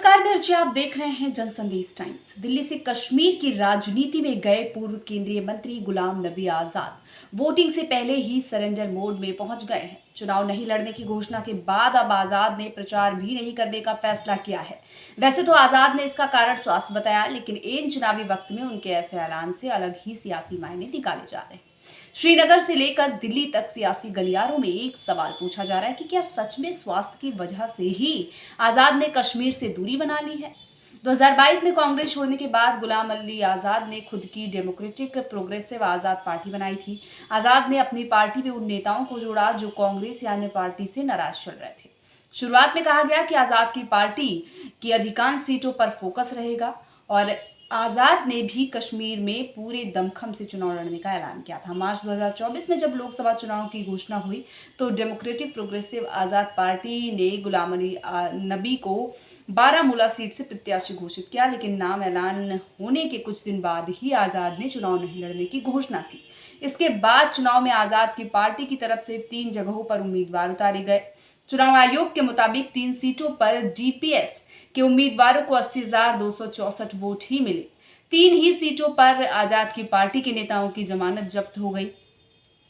नमस्कार मिर्ची, आप देख रहे हैं जनसंदेश टाइम्स। दिल्ली से कश्मीर की राजनीति में गए पूर्व केंद्रीय मंत्री गुलाम नबी आजाद वोटिंग से पहले ही सरेंडर मोड में पहुंच गए हैं। चुनाव नहीं लड़ने की घोषणा के बाद अब आजाद ने प्रचार भी नहीं करने का फैसला किया है। वैसे तो आजाद ने इसका कारण स्वास्थ्य बताया, लेकिन इन चुनावी वक्त में उनके ऐसे ऐलान से अलग ही सियासी मायने निकाले जा रहे हैं। श्रीनगर से लेकर दिल्ली तक सियासी गलियारों में एक सवाल पूछा जा रहा है कि क्या सच में स्वास्थ्य की वजह से ही आजाद ने कश्मीर से दूरी बना ली है। 2022 में कांग्रेस छोड़ने के बाद गुलाम अली आजाद ने खुद की डेमोक्रेटिक प्रोग्रेसिव आजाद पार्टी बनाई थी। आजाद ने अपनी पार्टी में उन नेताओं को जोड़ा जो कांग्रेस या अन्य पार्टी से नाराज चल रहे थे। शुरुआत में कहा गया कि आजाद की पार्टी की अधिकांश सीटों पर फोकस रहेगा और आजाद ने भी कश्मीर में पूरे दमखम से चुनाव लड़ने का ऐलान किया था। मार्च 2024 में जब लोकसभा चुनाव की घोषणा हुई तो डेमोक्रेटिक प्रोग्रेसिव आजाद पार्टी ने गुलाम अली नबी को बारामूला सीट से प्रत्याशी घोषित किया, लेकिन नाम ऐलान होने के कुछ दिन बाद ही आजाद ने चुनाव नहीं लड़ने की घोषणा की। इसके बाद चुनाव में आजाद की पार्टी की तरफ से 3 जगहों पर उम्मीदवार उतारे गए। चुनाव आयोग के मुताबिक 3 सीटों पर डीपीएस के उम्मीदवारों को 80,264 वोट ही मिले। 3 ही सीटों पर आजाद की पार्टी के नेताओं की जमानत जब्त हो गई।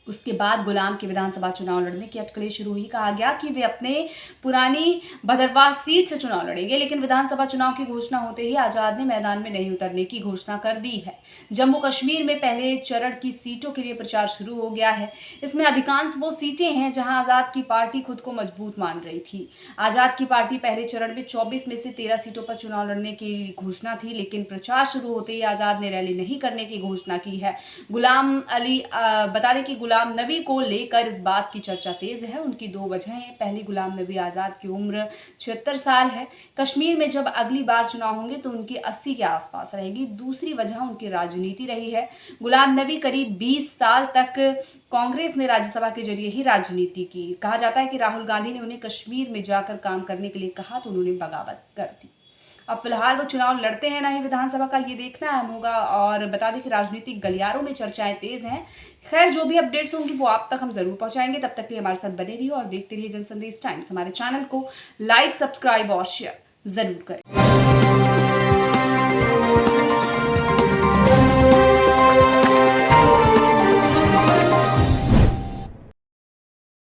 उसके बाद गुलाम के विधानसभा चुनाव लड़ने की अटकलें शुरू हुई। कहा गया कि वे अपने पुरानी भदरवाह सीट से चुनाव लड़ेंगे, लेकिन विधानसभा चुनाव की घोषणा होते ही आजाद ने मैदान में नहीं उतरने की घोषणा कर दी है। जम्मू कश्मीर में पहले चरण की सीटों के लिए प्रचार शुरू हो गया है। इसमें अधिकांश वो सीटें हैं जहां आजाद की पार्टी खुद को मजबूत मान रही थी। आजाद की पार्टी पहले चरण में 24 में से 13 सीटों पर चुनाव लड़ने की घोषणा थी, लेकिन प्रचार शुरू होते ही आजाद ने रैली नहीं करने की घोषणा की है। बता दें कि गुलाम नबी को लेकर इस बात की चर्चा तेज है। उनकी 2 वजह हैं। पहली, गुलाम नबी आजाद की उम्र 76 साल है। कश्मीर में जब अगली बार चुनाव होंगे तो उनकी 80 के आसपास रहेगी। दूसरी वजह उनकी राजनीति रही है। गुलाम नबी करीब 20 साल तक कांग्रेस में राज्यसभा के जरिए ही राजनीति की। कहा जाता है कि राहुल गांधी ने उन्हें कश्मीर में जाकर काम करने के लिए कहा तो उन्होंने बगावत कर दी। अब फिलहाल वो चुनाव लड़ते हैं ना ही विधानसभा का, ये देखना अहम होगा। और बता दें कि राजनीतिक गलियारों में चर्चाएं तेज हैं। खैर, जो भी अपडेट्स होंगी वो आप तक हम जरूर पहुंचाएंगे। तब तक के लिए हमारे साथ बने रहिए और देखते रहिए जनसंदेश टाइम्स। हमारे चैनल को लाइक, सब्सक्राइब और शेयर जरूर करें।